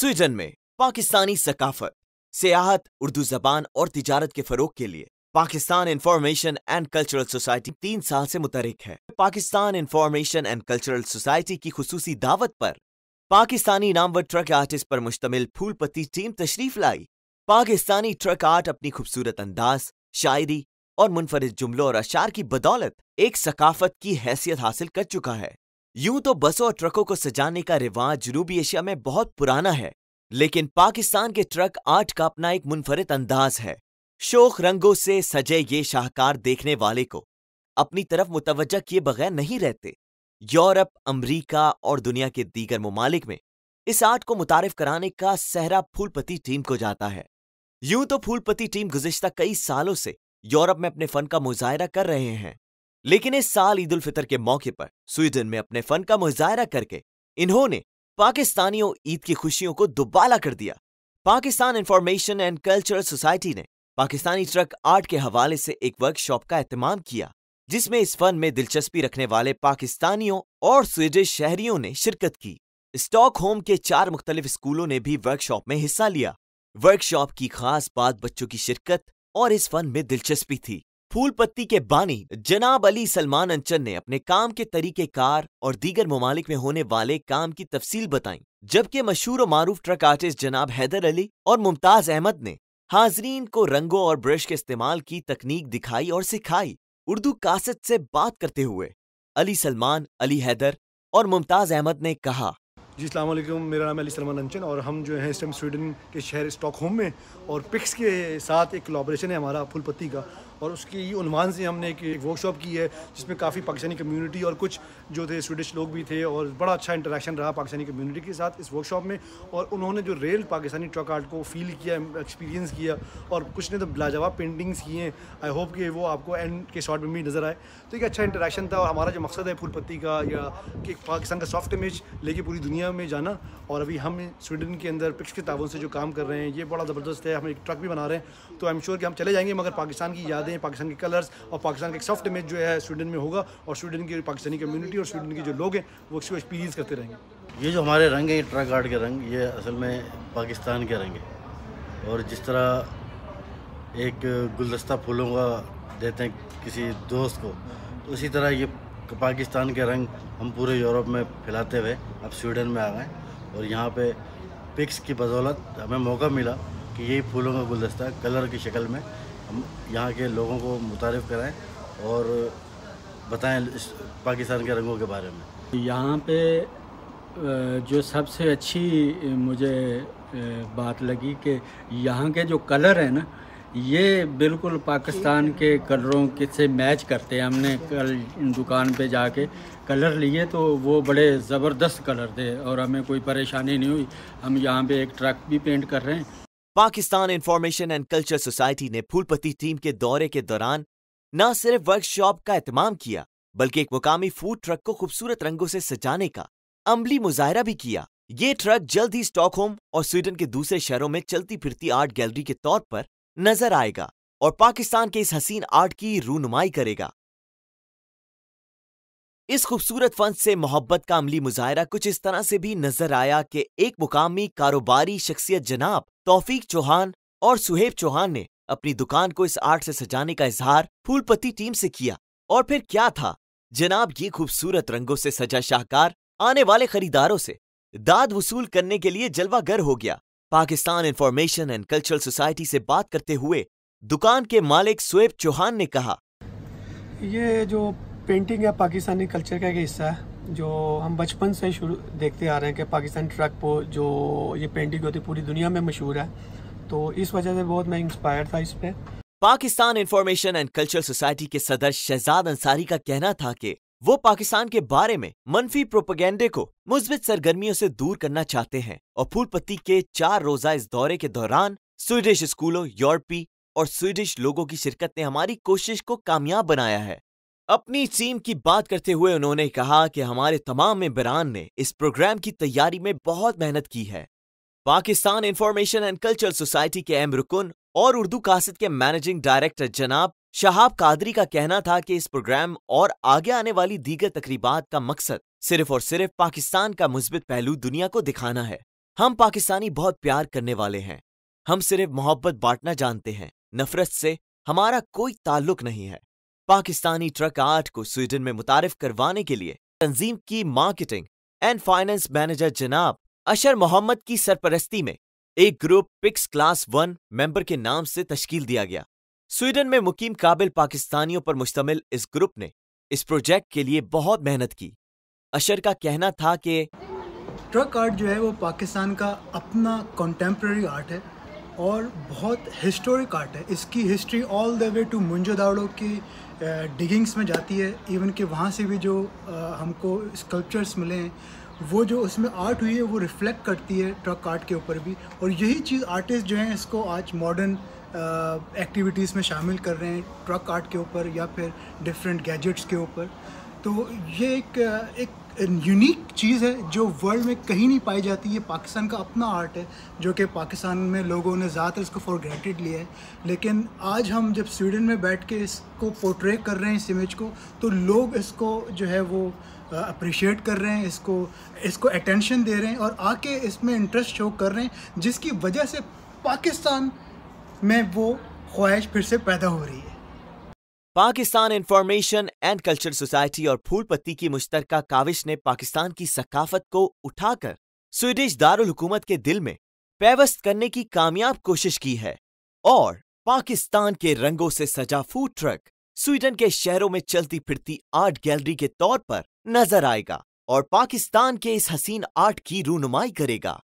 Sweden में पाकिस्तानी सकाफत, सियाहत, उर्दू जबान और तिजारत के फरोग के लिए Pakistan information and cultural society 3 साल से मुतहरिक है। Pakistan information and cultural society की खुसूसी दावत पर पाकिस्तानी नामवर ट्रक आर्टिस्ट पर मुश्तमिल फूलपत्ती टीम तशरीफ लाई। पाकिस्तानी ट्रक आर्ट अपनी खूबसूरत अंदाज, शायरी और मुनफरिद जुमलों और अशार की बदौलत एक सकाफत की हैसियत हासिल कर चुका है। यूं तो बसों और ट्रकों को सजाने का रिवाज जनूबी एशिया में बहुत पुराना है, लेकिन पाकिस्तान के ट्रक आर्ट का अपना एक मुनफरिद अंदाज है। शोख रंगों से सजे ये शाहकार देखने वाले को अपनी तरफ मुतवज्जा किए बगैर नहीं रहते। यूरोप, अमरीका और दुनिया के दीगर ममालिक में इस आर्ट को मुतारिफ कराने का सहरा फूलपत्ती टीम को जाता है। यूं तो फूलपत्ती टीम गुज़िश्ता कई सालों से यूरोप में अपने फन का मुजाहिरा कर रहे हैं, लेकिन इस साल ईद उल फितर के मौके पर स्वीडन में अपने फन का मुजाहिरा करके इन्होंने पाकिस्तानियों ईद की खुशियों को दुबाला कर दिया। Pakistan information and cultural society ने पाकिस्तानी ट्रक आर्ट के हवाले से एक वर्कशॉप का एहतमाम किया, जिसमें इस फन में दिलचस्पी रखने वाले पाकिस्तानियों और स्वीडिश शहरियों ने शिरकत की। स्टॉकहोम के 4 मुख्तलिफ स्कूलों ने भी वर्कशॉप में हिस्सा लिया। वर्कशॉप की खास बात बच्चों की शिरकत और इस फन में दिलचस्पी थी। फूलपत्ती के बानी जनाब अली सलमान अंचन ने अपने काम के तरीकेकार और दीगर ममालिक में होने वाले काम की तफसील बताई, जबकि मशहूर और मारूफ ट्रक आर्टिस्ट जनाब हैदर अली और मुमताज अहमद ने हाजरीन को रंगों और ब्रश के इस्तेमाल की तकनीक दिखाई और सिखाई। उर्दू कासत से बात करते हुए अली सलमान, अली हैदर और मुमताज अहमद ने कहा, जी अस्सलाम वालेकुम, मेरा नाम है अली सलमान अंचन और हम जो है इस टाइम स्वीडन के शहर स्टॉकहोम में और पिक्स के साथ एक कोलैबोरेशन है हमारा फूलपत्ती का, और उसकी उन्वान से हमने एक वर्कशॉप की है जिसमें काफ़ी पाकिस्तानी कम्युनिटी और कुछ जो थे स्वीडिश लोग भी थे, और बड़ा अच्छा इंटरेक्शन रहा पाकिस्तानी कम्युनिटी के साथ इस वर्कशॉप में। और उन्होंने जो रियल पाकिस्तानी ट्रक आर्ट को फील किया, एक्सपीरियंस किया, और कुछ ने तो लाजवाब पेंटिंग्स की हैं। आई होप कि वो आपको एंड के शॉट में भी नज़र आए। तो एक अच्छा इंटरेक्शन था, और हमारा जो मकसद है फूलपत्ती का या कि पाकिस्तान का सॉफ्ट इमेज लेके पूरी दुनिया में जाना, और अभी हम स्वीडन के अंदर पिक्स के ताबन से जो काम कर रहे हैं ये बड़ा ज़बरदस्त है। हम एक ट्रक भी बना रहे हैं, तो आई एम श्योर कि हम चले जाएंगे, मगर पाकिस्तान की यादें, पाकिस्तान के कलर्स और पाकिस्तान का एक सॉफ्ट इमेज जो है स्वीडन में होगा, और स्वीडन की पाकिस्तानी कम्युनिटी और स्वीडन के जो लोग हैं वो इसको एक्सपीरियंस करते रहेंगे। ये जो हमारे रंग हैं, ट्रक आर्ट के रंग, ये असल में पाकिस्तान के रंग हैं। और जिस तरह एक गुलदस्ता फूलों का देते हैं किसी दोस्त को, तो उसी तरह ये पाकिस्तान के रंग हम पूरे यूरोप में फैलाते हुए अब स्वीडन में आ गए। और यहाँ पे पिक्स की बदौलत हमें मौका मिला कि यही फूलों का गुलदस्ता कलर की शक्ल में हम यहाँ के लोगों को मुतारिफ़ कराएं और बताएं इस पाकिस्तान के रंगों के बारे में। यहाँ पे जो सबसे अच्छी मुझे बात लगी कि यहाँ के जो कलर हैं ना, ये बिल्कुल पाकिस्तान के कलरों के से मैच करते हैं। हमने कल दुकान पे जाके कलर लिए तो वो बड़े ज़बरदस्त कलर थे और हमें कोई परेशानी नहीं हुई। हम यहाँ पे एक ट्रक भी पेंट कर रहे हैं। Pakistan information and culture society ने फूलपत्ती टीम के दौरे के दौरान न सिर्फ वर्कशॉप का एहतमाम किया, बल्कि एक मुकामी फूड ट्रक को खूबसूरत रंगों से सजाने का अमली मुजाहिरा भी किया। ये ट्रक जल्द ही स्टॉकहोम और स्वीडन के दूसरे शहरों में चलती फिरती आर्ट गैलरी के तौर पर नजर आएगा और पाकिस्तान के इस हसीन आर्ट की रूनुमाई करेगा। इस खूबसूरत फन से मोहब्बत का अमली मुजाहिरा कुछ इस तरह से भी नजर आया कि एक मुकामी कारोबारी शख्सियत जनाब तौफीक चौहान और सुहेब चौहान ने अपनी दुकान को इस आर्ट से सजाने का इजहार फूलपत्ती टीम से किया, और फिर क्या था, जनाब ये खूबसूरत रंगों से सजा शाहकार आने वाले खरीदारों से दाद वसूल करने के लिए जलवागर हो गया। Pakistan information and cultural society से बात करते हुए दुकान के मालिक सुहेब चौहान ने कहा, ये जो पेंटिंग है पाकिस्तानी कल्चर का एक हिस्सा है जो हम बचपन से शुरू देखते आ रहे हैं कि पाकिस्तानी ट्रक पर जो ये पेंटिंग होती है पूरी दुनिया में मशहूर है, तो इस वजह से बहुत मैं इंस्पायर था इस पे। Pakistan information and cultural society के सदर शहजाद अंसारी का कहना था कि वो पाकिस्तान के बारे में मनफी प्रोपेगेंडे को मुस्बित सरगर्मियों से दूर करना चाहते हैं, और फूलपत्ती के 4 रोजा इस दौरे के दौरान स्वीडिश स्कूलों, यूरोपी और स्वीडिश लोगों की शिरकत ने हमारी कोशिश को कामयाब बनाया है। अपनी टीम की बात करते हुए उन्होंने कहा कि हमारे तमाम मेंबरान ने इस प्रोग्राम की तैयारी में बहुत मेहनत की है। Pakistan information and cultural society के अहम रुकन और उर्दू कासत के मैनेजिंग डायरेक्टर जनाब शहाब कादरी का कहना था कि इस प्रोग्राम और आगे आने वाली दीगर तकरीबात का मकसद सिर्फ और सिर्फ पाकिस्तान का मुस्बित पहलू दुनिया को दिखाना है। हम पाकिस्तानी बहुत प्यार करने वाले हैं। हम सिर्फ मोहब्बत बांटना जानते हैं, नफरत से हमारा कोई ताल्लुक नहीं है। पाकिस्तानी ट्रक आर्ट को स्वीडन में मुतारिफ करवाने के लिए तंजीम की मार्केटिंग एंड फाइनेंस मैनेजर जनाब अशर मोहम्मद की सरपरस्ती में एक ग्रुप पिक्स क्लास 1 मेंबर के नाम से तश्कील दिया गया। स्वीडन में मुकीम काबिल पाकिस्तानियों पर मुश्तमिल इस ग्रुप ने इस प्रोजेक्ट के लिए बहुत मेहनत की। अशर का कहना था कि ट्रक आर्ट जो है वो पाकिस्तान का अपना कंटेम्प्रेरी आर्ट है और बहुत हिस्टोरिक आर्ट है। इसकी history all the way to Mohenjodaro की डिगिंग्स में जाती है। इवन कि वहाँ से भी जो हमको स्कल्पचर्स मिले हैं, वो जो उसमें आर्ट हुई है वो रिफ्लेक्ट करती है ट्रक आर्ट के ऊपर भी। और यही चीज़ आर्टिस्ट जो हैं इसको आज मॉडर्न एक्टिविटीज़ में शामिल कर रहे हैं, ट्रक आर्ट के ऊपर या फिर डिफरेंट गैजेट्स के ऊपर। तो ये एक यूनिक चीज़ है जो वर्ल्ड में कहीं नहीं पाई जाती है। पाकिस्तान का अपना आर्ट है जो कि पाकिस्तान में लोगों ने ज़्यादातर इसको फॉर ग्रांटेड लिया है। लेकिन आज हम जब स्वीडन में बैठ के इसको पोर्ट्रे कर रहे हैं इस इमेज को, तो लोग इसको जो है वो अप्रिशिएट कर रहे हैं, इसको अटेंशन दे रहे हैं और आके इसमें इंटरेस्ट शो कर रहे हैं, जिसकी वजह से पाकिस्तान में वो ख्वाहिश फिर से पैदा हो रही है। Pakistan information and culture society और फूल पत्ती की मुश्तरका काविश ने पाकिस्तान की सकाफत को उठाकर स्वीडिश दारुल हुकूमत के दिल में पेवस्त करने की कामयाब कोशिश की है और पाकिस्तान के रंगों से सजा फूड ट्रक स्वीडन के शहरों में चलती फिरती आर्ट गैलरी के तौर पर नजर आएगा और पाकिस्तान के इस हसीन आर्ट की रूनुमाई करेगा।